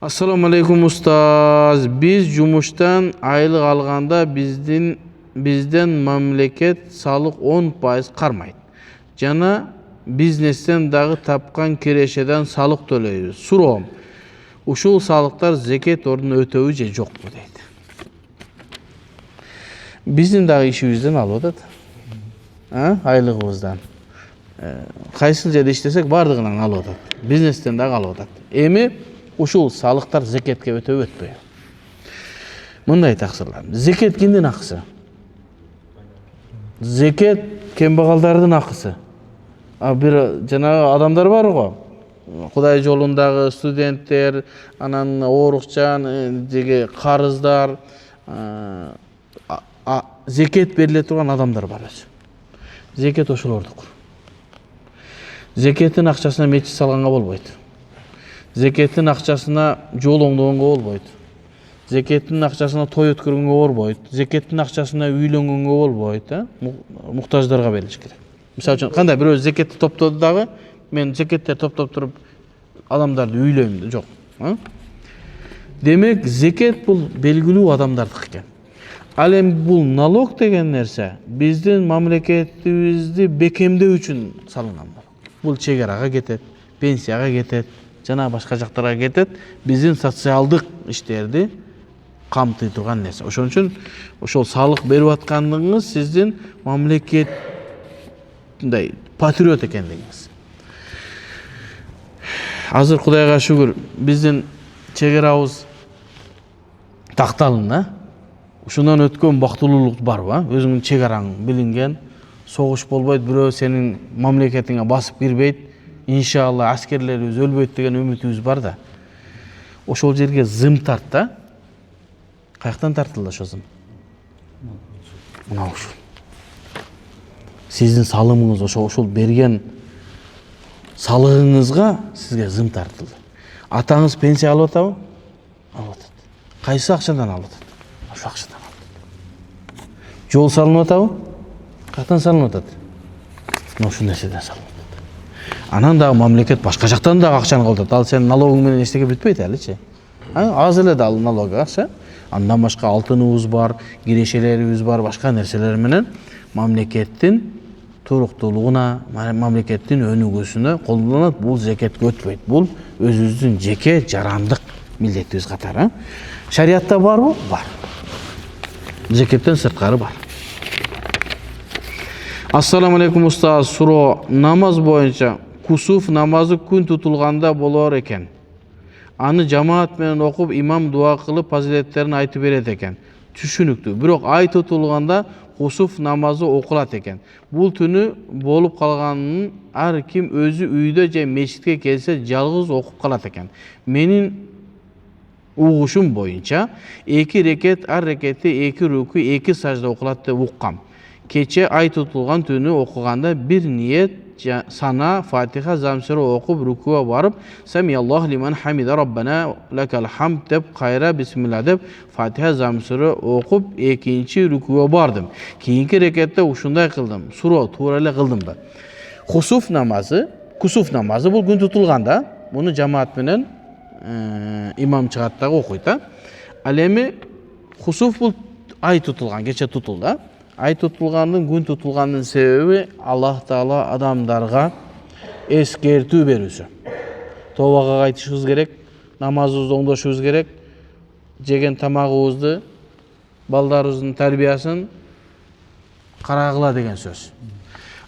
Assalamu alaikum ustaz. Biz jumuştan айлык алганда бизден мамлекет салык 10% кармайт. Жана бизнестен дагы тапкан кирешеден салык төлөйбүз. Суроом, ушул салыктар зекет ордун өтөбү же жокпу дейт. Биздин дагы ишибизден алып атат. Айлыгыбыздан. Кайсыл жерде иштесек бардыгынан алып атат. Бизнестен дагы алып атат. Эми ушул салыктар зекетке өтөбү өтпөйбү? Мындай таксырлар. Зекет кимдин акысы? Зекет кембагалдардын акысы. Бир жанагы адамдар бар го. Кудай жолундагы студенттер, анан оорукчан, деги карыздар, зекет бериле турган адамдар бар өзү. Зекет ошолордук. Зекеттин акчасына мечит салганга болбойт. Зекеттин акчасына жол оңдогонго болбойт. Зекеттин акчасына той өткөргөнгө болбойт. Зекеттин акчасына үйлөнгөнгө болбойт, муктаждарга берилиш керек. Мисалы үчүн, кандай бирөө зекетти топтоду дагы, мен зекеттер топтоп туруп адамдарды үйлөйм, жок. Демек, зекет бул белгилүү адамдардык экен. Ал эми бул налог деген нерсе биздин мамлекетибизди бекемдөө үчүн салынган. Бул чегерага кетет, пенсияга кетет, жана башка жактарга кетет, биздин социалдык иштерди камтый турган нерсе. Ошон үчүн ошол салык берип аткандыгыңыз сиздин мамлекетинде патриот экендигиңиз. Азыр Кудайга шүгүр, биздин чегерабыз такталын, ушундан өткөн бактылуулук барбы? Өзүңдүн чегараң билинген, согуш болбойт, бирөө сенин мамлекетиңе басып кирбейт. Иншалла аскерлерибиз өлбөйт деген үмүтүбүз бар да. Ошол жерге зым тарт да. Каяктан тартылды ошо зым? Мына ушул. Сиздин салымыңыз ошол берген салыгыңызга сизге зым тартылды. Атаңыз пенсия алып атабы? Алып атат. Кайсы акчадан алып атат? Ошол акчадан алып атат. Жол салынып атабы? Каяктан салынып атат? Ошол нерседен салынып. Анан дагы мамлекет башка жактан дагы акчаны калтырат. Ал сен налогуң менен эчтеке бүтпөйт элечи. Аз эле да налог акча. Андан башка алтыныбыз бар, кирешелерибиз бар, башка нерселер менен мамлекеттин туруктуулугуна, мамлекеттин өнүгүүсүнө колдонулат. Бул зекетке өтпөйт. Бул өзүбүздүн жеке жарандык милдетибиз катары. Шариатта барбы? Бар. Зекеттен сырткары бар. Ассаламу алейкум устаз. Суроо, намаз боюнча кусуф намазы күн тутулганда болор экен. Аны жамаат менен окуп, имам дуа кылып, фазилеттерин айтып берет экен. Түшүнүктүү. Бирок ай тутулганда кусуф намазы окулат экен. Бул түнү болуп калганын ар ким өзү үйдө же мечитке келсе жалгыз окуп калат экен. Менин угушум боюнча 2 рекет, ар рекетте 2 руку, 2 сажда окулат деп уккам. Кече ай тутулган түнү окуганда бир ниет сана Фатиха замсыра окуп рукуга барып, Самиаллаху лиман хамида Раббана лакал хамд деп кайра бисмилла деп Фатиха замсыра окуп экинчи рукуга бардым. Кийинки рекетте ушундай кылдым. Суроо, туура эле кылдымбы? Кусуф намазы бул күн тутулганда, муну жамаат менен имам чыгат дагы окуйт. Ал эми кусуф бул ай тутулган, кече тутулду. Ай тутулгандын, күн тутулгандын себеби Аллах Таала адамдарга эскертүү берүүсү. Тобага кайтышыбыз керек, намазыбызды оңдошубуз керек, жеген тамагыбызды, балдарыбыздын тарбиясын карагыла деген сөз.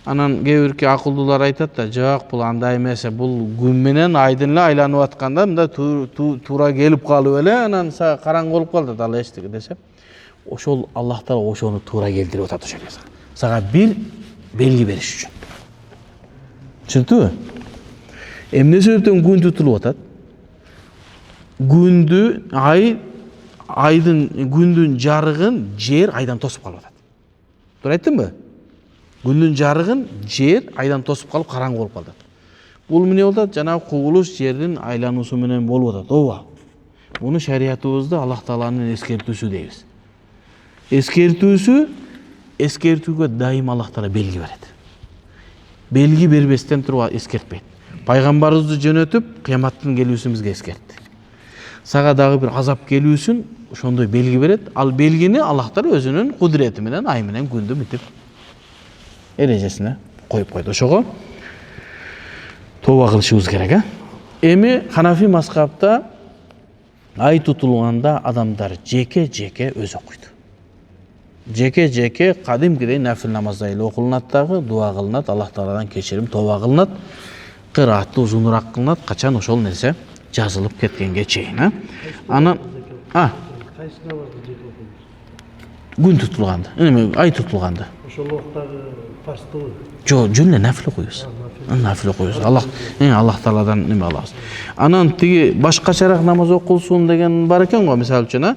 Анан кээ бирки акылдуулар айтат да, жок, бул андай эмес, бул күн менен айдын эле айланып атканда мында туура келип калып эле, анан караңгы болуп калат ал эчтеке десе. Ошол Аллах Таала ошону туура келтирип атат ошол жерге. Сага бир белги бериш үчүн. Түшүндүңбү? Эмне себептен күн тутулуп атат? Күндүн жарыгын жер айдан тосуп калып атат. Туура айттымбы? Күндүн жарыгын жер айдан тосуп калып караңгы болуп калат. Бул эмне болуп атат? Жанагы кубулуш жердин айлануусу менен болуп атат. Ооба. Муну шариятыбызда Аллах Тааланын эскертүүсү дейбиз. Эскертүүгө дайым Аллах Таала белги берет. Белги бербестен туруп эскертпейт. Пайгамбарыбызды жөнөтүп, кыяматтын келүүсүн бизге эскертти. сага дагы бир азап келүүсүн ошондой белги берет. Ал белгини Аллахтар өзүнүн кудурети менен ай менен күндү мынтип эрежесине коюп койду. Ошого тооба кылышыбыз керек. Эми Ханафи мазхабта ай тутулганда адамдар жеке-жеке өз окуйт. Жеке-жеке кадимкидей нафил намаздай эле окулунат дагы, дуа кылынат, Аллах Тааладан кечирим тооба кылынат, кыраатты узунураак кылынат, качан ошол нерсе жазылып кеткенге чейин. Анан Кайсы намазды жеке окуйбуз? күн тутулганда, ай тутулганда. Ошол убактагы фарздыбы? Жок, жөн эле нафил окуйбуз. Нафил окуйбуз. Аллах Тааладан неме алабыз. Анан тиги башкачараак намаз окулсун деген бар экен го, мисалы үчүн,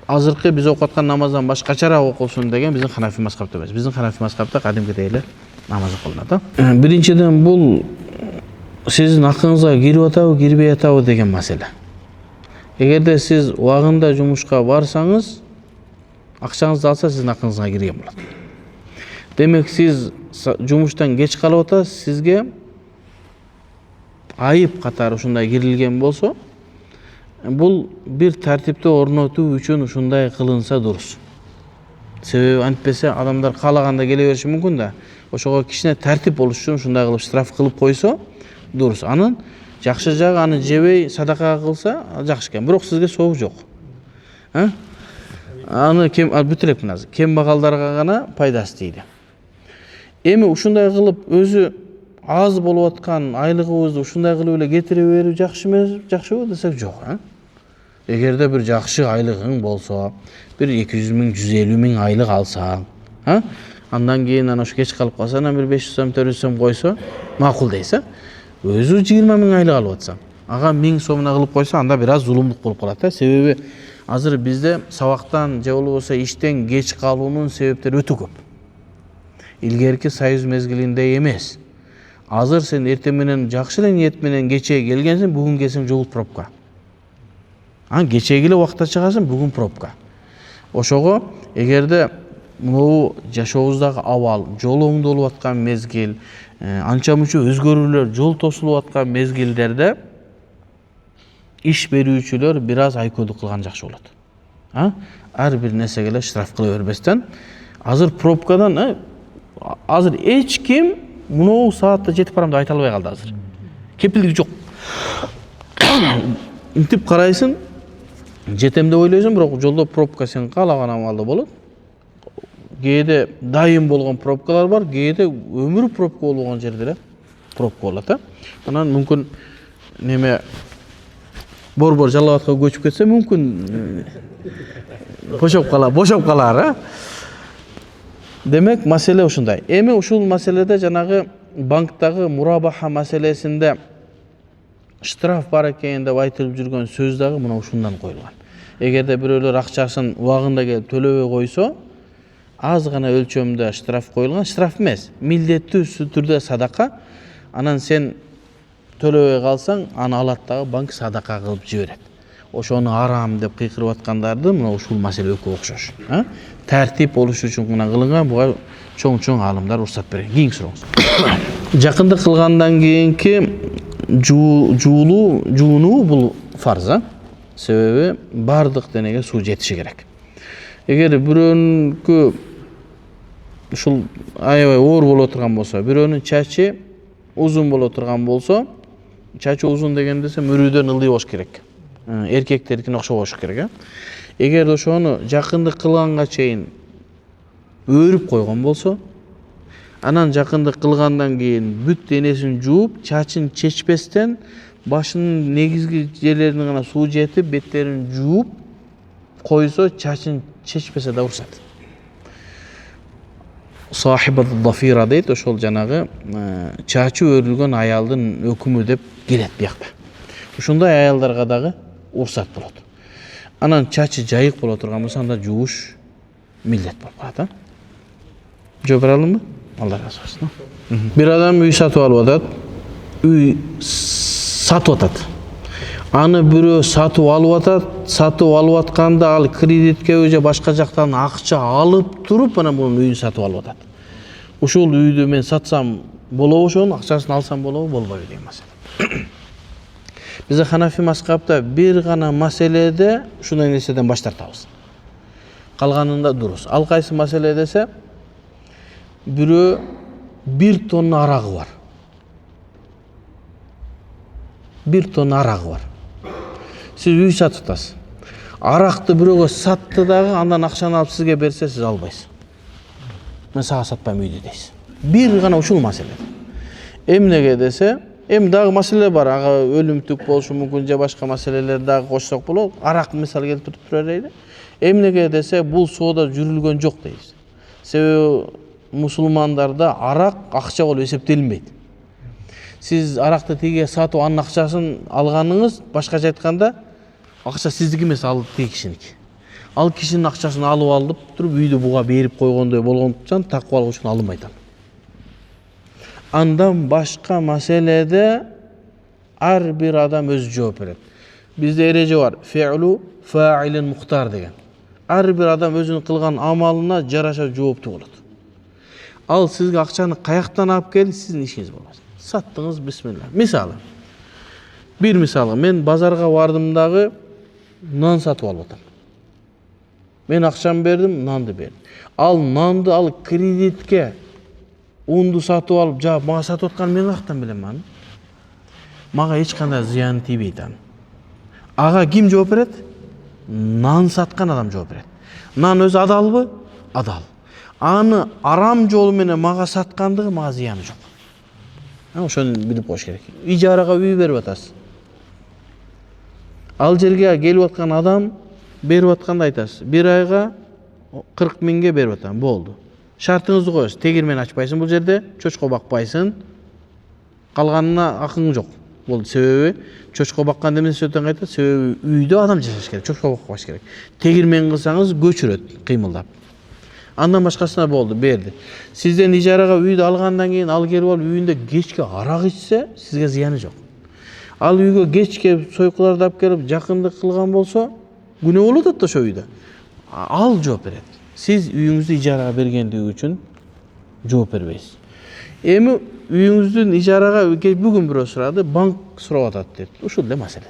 азыркы биз окуп аткан намаздан башкачараак окулсун деген биздин Ханафи мазхабта эмес. Биздин Ханафи мазхабта кадимкидей эле намаз окулунат. Биринчиден бул сиздин акыңызга кирип атабы, кирбей атабы деген маселе. Эгерде сиз убагында жумушка барсаңыз, акчаңызды алса сиздин акыңызга кирген болот. Демек сиз жумуштан кеч калып атасыз, сизге айып катары ушундай кирилген болсо, бул бир тартипти орнотуу үчүн ушундай кылынса дурус. Себеби антпесе адамдар каалаганда келе бериши мүмкүн да. Ошого кичине тартип болуш үчүн ушундай кылып штраф кылып койсо дурус. Анын жакшы жагы аны жебей садака кылса жакшы экен. Бирок сизге сооп жок. Аны бүт элек азыр кембагалдарга гана пайдасы тийди. Эми ушундай кылып өзү аз болуп аткан айлыгыбызды ушундай кылып эле кетире берүү жакшыбы десек жок. Эгерде бир жакшы айлыгың болсо, бир 200 миң, 150 миң айлык алсаң, андан кийин ана ушу кеч калып калса, анан бир 500 сом, 400 сом койсо, макул дейсиз. Өзү 20 миң айлык алып атсаң, ага 1000 сомуна кылып койсо, анда бир аз зулумдук болуп калат. Себеби азыр бизде сабактан же болбосо иштен кеч калуунун себептери өтө көп. Илгерки союз мезгилиндей эмес. Азыр сен эртең менен жакшы эле ниет менен кечээ келгенсиң, бүгүн келсең жол пробка. Кечээ келе убакта чыгасың, бүгүн пробка. Ошого эгерде могу жашообуздагы абал, жол оңдолуп аткан мезгил, анча мынча өзгөрүүлөр, жол тосулуп аткан мезгилдерде иш берүүчүлөр бир аз айкөлдүк кылган жакшы болот. Ар бир нерсеге эле штраф кыла бербестен, азыр пробкадан азыр эч ким мынау саатта жетип барам деп айта албай калды азыр. Кепилдик жок. Интип карайсың, жетем деп ойлойсуң, бирок жолдо пробка сен каалаган амалда болот. Кээде дайым болгон пробкалар бар, кээде өмүр пробка болгон жерде эле пробка болот. Анан мүмкүн неме борбор Жалал абадка көчүп кетсе, мүмкүн бошоп калар. Демек, маселе ушундай. Эми ушул маселеде жанагы банктагы мурабаха маселесинде штраф бар экен деп айтылып жүргөн сөз дагы мына ушундан коюлган. Эгерде бирөөлөр акчасын убагында келип төлөбөй койсо, аз гана өлчөмдө штраф коюлган. Штраф эмес, милдеттүү түрдө садака. Анан сен төлөбөй калсаң, аны алат дагы банк садака кылып жиберет. Ошону арам деп кыйкырып аткандарды мына ушул маселе экөө окшош. Тартип болуш үчүн гана кылынган, буга чоң аалымдар уруксат берген. Кийинки сурооңуз. Жакындык кылгандан кийинки жуунуу бул фарз. Себеби бардык денеге суу жетиши керек. Эгер бирөөнүкү ушул аябай оор боло турган болсо, бирөөнүн чачы узун боло турган болсо, чачы узун дегенде мөрүдөн ылдый болуш керек. Эркектердикине окшобош керек. Эгер ошону жакындык кылганга чейин өрүп койгон болсо, анан жакындык кылгандан кийин бүт денесин жууп, чачын чечпестен, башынын негизги жерлерине гана суу жетип, беттерин жууп койсо, чачын чечпесе да уруксат. Сахибат дафира дейт, ошол жанагы чачы өрүлгөн аялдын өкүмү деп келет биякта. Ушундай аялдарга дагы уруксат болот. Анан чачы жайык боло турган болсо, анда жууш милдет болуп калат. Жооп бере алдымбы? Алла разы болсун. Бир адам үй сатып алып атат. Үй сатып атат. Аны бирөө сатып алып атканда ал кредитке же башка жактан акча алып туруп, анан бунун үйүн сатып алып атат. Ушул үйдү мен сатсам болобу, ошонун акчасын алсам болобу, болбойбу деген маселе. Бизде Ханафи мазхабта бир гана маселеде ушундай нерседен баш тартабыз. Калганында дурус. Ал кайсы маселе десе, бирөө 1 тонна арагы бар. 1 тонна арагы бар. Сиз үй сатып атасыз. Аракты бирөөгө сатты дагы, андан акчаны алып сизге берсе, сиз албайсыз. Мен сага сатпайм үйдү дейсиз. Бир гана ушул маселе. Эмнеге десе, эми дагы маселе бар. Ага өлүмтүк болушу мүмкүн, же башка маселелер дагы кошсок болот. Арак мисал келтирип турайлы. Эмнеге десе, бул соода жүрүлгөн жок дейбиз. Себеби мусулмандарда арак акча болуп эсептелинбейт. Сиз аракты тиге сатып анын акчасын алганыңыз, башкача айтканда, акча сиздики эмес, ал тиги кишиники. Ал кишинин акчасын алып туруп үйдү буга берип койгондой болгондуктан такыбалык үчүн алынбайт. Андан башка маселеде ар бир адам өзү жооп берет. Бизде эреже бар. Фе'лу фаилин мухтар деген. Ар бир адам өзүнүн кылган амалына жараша жооптуу болот. Ал сизге акчаны каяктан алып келди, сиздин ишиңиз болот. Саттыңыз, бисмилла. Мисалы. Бир мисалы, мен базарга бардым дагы нан сатып алып атам. Мен акчамды бердим, нанды бердим. Ал нанды кредитке унду сатып алып, жаап мага сатып аткан мен каяктан билем аны? Мага эч кандай зыян тийбейт аны. Ага ким жооп берет? Нан саткан адам жооп берет. Нан өзү адалбы? Адал. Аны арам жолу менен мага саткандыгы мага зыяны жок. Ошону билип коюш керек. Ижарага үй берип атасыз. Ал жерге келип аткан адам берип атканда айтасыз. Бир айга 40 миңге берип атам, болду. Шартыңызды коесуз. Тегирмен ачпайсың бул жерде, чочко бакпайсың. Калганына акың жок. Болду. Себеби чочко баккан эмесе өтөн кайтат. Себеби үйдө адам жашаш керек, чочко бакпаш керек. Тегирмен кылсаңыз көчүрөт, кыймылдап. Андан башкасына болду, берди. Сизден ижарага үйдү алгандан кийин ал келип алып үйүндө кечке арак ичсе, сизге зыяны жок. Ал үйгө кечке сойкуларды алып келип жакындык кылган болсо, күнөө болот да ошо үйдө. Ал жооп берет. Сиз үйүңүздү ижарага бергендиги үчүн жооп бербейсиз. Эми үйүңүздүн ижарага бүгүн бирөө сурады, банк сурап атат дейт. Ушул эле маселе.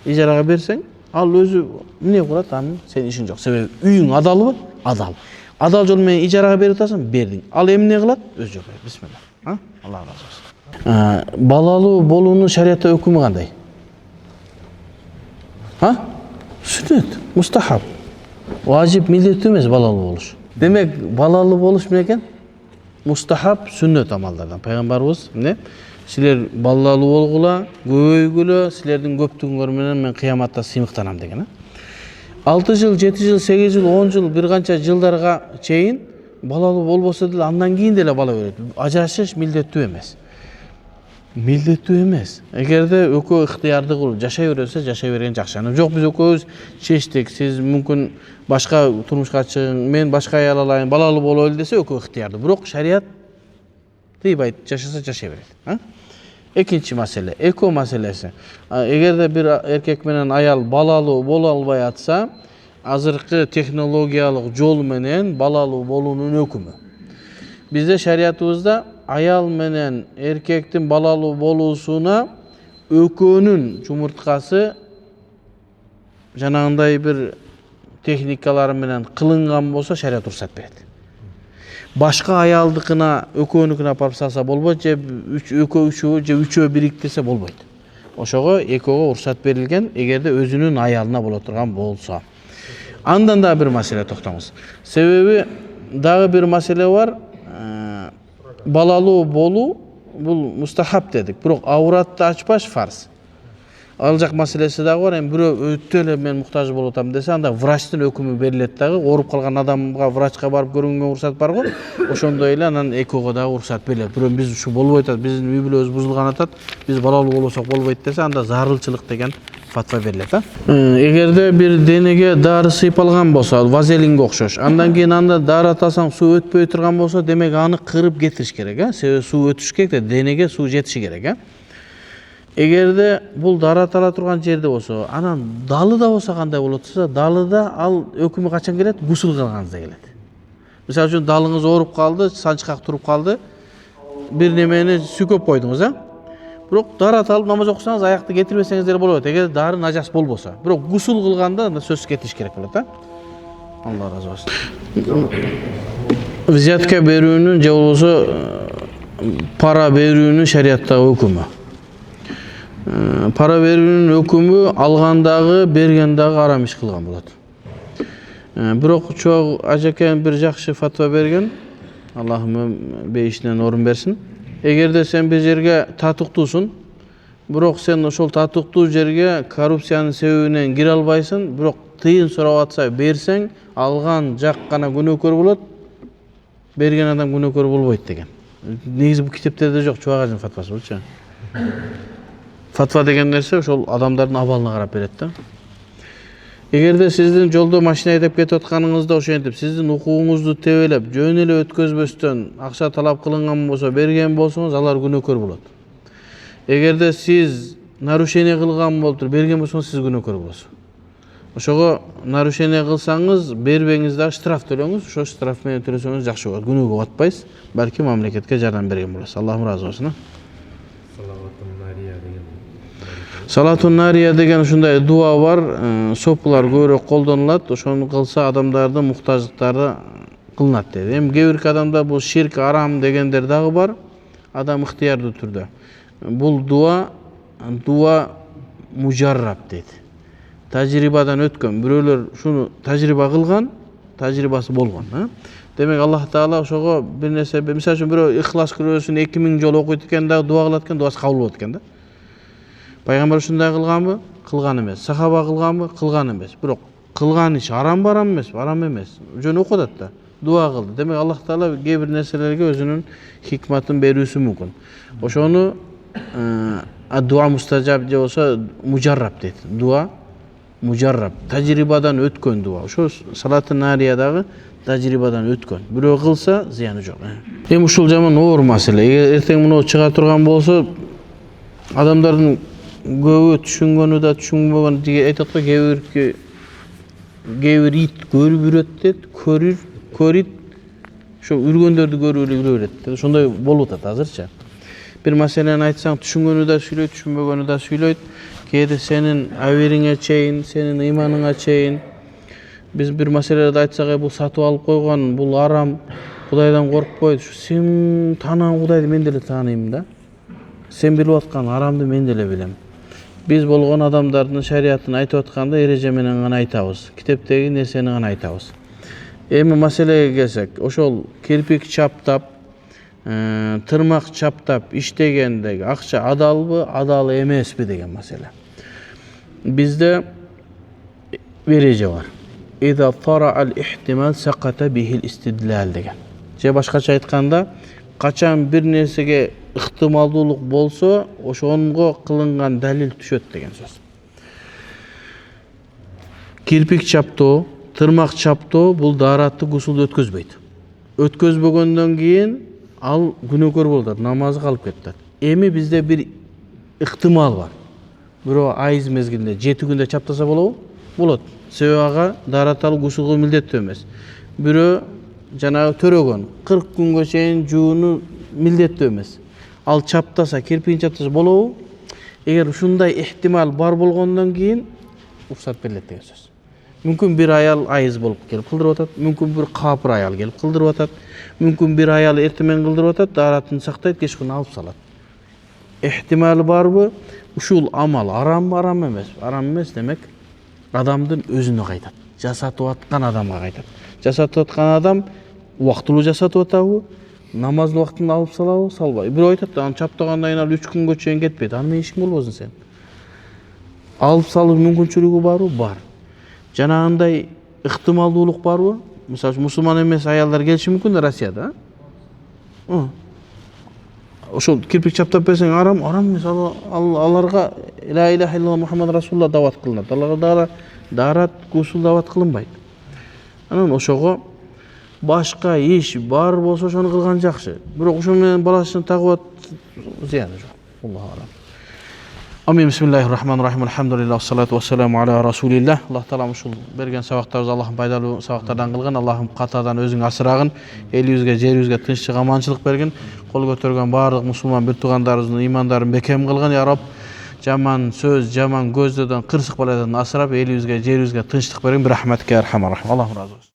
Ижарага берсең, ал өзү эмне кылат, анын сенин ишиң жок. Себеби үйүң адалбы? Адал. Адал жол менен ижарага берип атасың, бердиң. Ал эмне кылат? Өз жооп берет. Бисмилла. Алла разы болсун. Балалуу болуунун шариатта өкүмү кандай? Сүннөт, мустахаб. Важип, милдеттүү эмес балалуу болуш. Демек, балалуу болуш менен мустахаб, сүннөт амалдардан. Пайгамбарыбыз эмне? Силер балалуу болгула, көбөйгүлө, силердин көптүгүңөр менен мен кыяматта сыймыктанам деген. 6 жыл, 7 жыл, 8 жыл, 10 жыл, бир канча жылдарга чейин балалуу болбосо деле андан кийин деле бала берет. Ажырашыш милдеттүү эмес. Милдеттүү эмес. Эгерде экөө ыктыярды кылып жашай берсе, жашай берген жакшы. Жок, биз экөөбүз чечтик. Сиз мүмкүн башка турмушка чыгың, мен башка аял алайын, балалуу бололу десе экөө ыктыярды. Бирок шарият тыйбайт, жашаса жашай берет. Экинчи маселе, эко маселеси. Эгерде бир эркек менен аял балалуу боло албай атса, азыркы технологиялык жол менен балалуу болуунун өкүмү. Бизде шариятыбызда аял менен эркектин балалуу болуусуна экөөнүн жумурткасы жанагындай бир техникалар менен кылынган болсо шарият уруксат берет. Башка аялдыкына экөөнүкүнө апарып салса болбойт, же үчөө же үчөө бириктирсе болбойт. Ошого экөөгө уруксат берилген, эгерде өзүнүн аялына боло турган болсо. Андан да бир маселе токтоңуз. Себеби дагы бир маселе бар. Балалуу болуу бул мустахаб дедик, бирок ауратты ачпаш фарз. Ал жак маселеси дагы бар. Эми бирөө өтө эле мен муктаж болуп атам десе, анда врачтын өкүмү берилет дагы. Ооруп калган адамга врачка барып көрүнгөнгө уруксат бар го. Ошондой эле анан экөөгө дагы уруксат берилет. Бирөө биз ушу болбойт атат, биздин үй бүлөбүз бузулган атат, биз балалуу болбосок болбойт десе, анда зарылчылык деген фатва берилет. Эгерде бир денеге дары сыйпалган болсо, вазелинге окшош, андан кийин анда дары атасаң суу өтпөй турган болсо, демек аны кырып кетириш керек, Себеби суу өтүш керек да, денеге суу жетиши керек, Эгерде бул дары атала турган жерде болсо, анан далыда болсо кандай болот десе, далыда ал өкүмү качан келет? Гусул кылганыңызда келет. Мисалы үчүн далыңыз ооруп калды, санчкак туруп калды, бир немени сүйкөп койдуңуз, Бирок даарат алып намаз окусаңыз аякты кетирбесеңиз деле болот. Эгер дары нажас болбосо. Бирок гусул кылганда сөзсүз кетиш керек болот, а? Алла разы болсун. Взятка берүүнүн же болбосо пара берүүнүн шариаттагы өкүмү. Пара берүүнүн өкүмү алгандагы, бергендагы арам иш кылган болот. Бирок чоң ажакем бир жакшы фатва берген. Аллахым бейишинен орун берсин. Эгерде сен бир жерге татыктуусуң, бирок сен ошол татыктуу жерге коррупциянын себебинен кире албайсың, бирок тыйын сурап атса берсең, алган жак гана күнөөкөр болот, берген адам күнөөкөр болбойт деген. Негизи бул китептерде жок, чубагажын фатвасы болчу. Фатва деген нерсе ошол адамдардын абалына карап берет да. Эгерде сиздин жолдо машина айдап кетип атканыңызда ошентип сиздин укугуңузду тебелеп, жөн эле өткөзбөстөн акча талап кылынган болсо, берген болсоңуз, алар күнөөкөр болот. Эгерде сиз нарушение кылган болуп берген болсоңуз, сиз күнөөкөр болосуз. Ошого нарушение кылсаңыз, бербеңиз дагы штраф төлөңүз, ошо штраф менен төлөсөңүз жакшы болот. Күнөөгө батпайсыз, балки мамлекетке жардам берген болосуз. Аллахым разы болсун. Салатун нария деген ушундай дуа бар, сопулар көбүрөөк колдонулат, ошону кылса адамдардын муктаждыктары кылынат дейт. Эми кээ бир адамда бул ширк, арам дегендер дагы бар, адам ыктыярдуу түрдө. Бул дуа мужарраб дейт. Тажрибадан өткөн, бирөөлөр шуну тажриба кылган, тажрибасы болгон. Демек Аллах Таала ошого бир нерсе, мисалы үчүн бирөө Ихлас сүрөсүн 2000 жолу окуйт экен дагы дуа кылат экен, дуасы кабыл болот экен да. Пайгамбар ушундай кылганбы? Кылган эмес. Сахаба кылганбы? Кылган эмес. Бирок кылган иш арам барам эмес, арам эмес. Жөн окудат да. Дуа кылды. Демек Аллах Таала кээ бир нерселерге өзүнүн хикматын берүүсү мүмкүн. Ошону дуа мустажаб же болсо мужарраб дейт. Дуа мужарраб, тажрибадан өткөн дуа. Ошо салатын нариядагы тажрибадан өткөн. Бирөө кылса зыяны жок. Эми ушул жаман оор маселе. Эгер эртең муну чыга турган болсо, адамдардын көбү түшүнгөнү да түшүнбөгөн деген айтат го, кээ бир ит көрүп үрөт дейт, көрүт, ошо үргөндөрдү көрүп эле үрө берет. Ошондой болуп атат азырча. Бир маселени айтсаң, түшүнгөнү да сүйлөйт, түшүнбөгөнү да сүйлөйт. Кээде сенин абериңе чейин, сенин ыйманыңа чейин. Биз бир маселелерди айтсак, бул сатып алып койгон, бул арам, Кудайдан коркпойт. Сен таанаган Кудайды мен деле тааныйм да. Сен билип аткан арамды мен деле билем. Биз болгон адамдардын шариятын айтып атканда эреже менен гана айтабыз. Китептеги нерсени гана айтабыз. Эми маселеге келсек, ошол кирпик чаптап, тырмак чаптап иштегендеги акча адалбы, адал эмеспи деген маселе. Бизде эреже бар. Ида тара ал-ихтимал саката бихил истидлал деген. Же башкача айтканда, качан бир нерсеге ыктымалдуулук болсо, ошонго кылынган далил түшөт деген сөз. Кирпик чаптоо, тырмак чаптоо бул дааратты гусулду өткөзбөйт. Өткөзбөгөндөн кийин ал күнөөкөр болот, намазы калып кетет. Эми бизде бир ыктымал бар. Бирөө айыз мезгилинде 7 күндө чаптаса болобу? Болот. Себеби ага даараталы гусулга милдеттүү эмес. Бирөө жанагы төрөгөн 40 күнгө чейин жууну милдеттүү эмес. Ал чаптаса, кирпигин чаптаса болобу? Эгер ушундай ихтимал бар болгондон кийин уруксат берилет деген сөз. Мүмкүн бир аял айыз болуп келип кылдырып атат, мүмкүн бир капыр аял келип кылдырып атат, мүмкүн бир аял эртемен кылдырып атат, дааратын сактайт, кечкүнү алып салат. Ихтималы барбы? Ушул амал арам эмес. Арам эмес демек адамдын өзүнө кайтат. Жасатып аткан адамга кайтат. Жасатып аткан адам убактылуу жасатып атабы? Намаздын убактында алып салабы, салбайбы? Бирөө айтат, аны чаптагандан кийин ал 3 күнгө чейин кетпейт. Аны менен ишиң болбосун сен. Алып салуу мүмкүнчүлүгү барбы? Бар. Жанагындай ыктымалдуулук барбы? Мисалы мусулман эмес аялдар келиши мүмкүн да Россияда, ошол кирпик чаптап берсең арам эмес. Аларга ла иляха илlalloh Мухаммад Расулуллах дават кылынат. Аларга даарат гусул дават кылынбайт. Анан ошого башка иш бар болсо ошону кылган жакшы. Бирок ошо менен баласын тагып зыяны жок. Аллаху алам. Амин. Бисмиллахир-рахманир-рахим. Алхамдулиллах, вассалату вассаламу аля расулиллах. Аллах Таала ушул берген сабактарыбыз Аллахым пайдалуу сабактардан кылгын. Аллахым катадан өзүң асырагын. Элибизге, жерибизге тынччылык, аманчылык берген. Кол көтөргөн баардык мусулман бир туугандарыбыздын ыймандарын бекем кылгын я Рабб. Жаман сөз, жаман көздөрдөн, кырсык баладан асырап, элибизге, жерибизге тынчтык берген. Bir rahmetke erhamar rahim. Allahu razı olsun.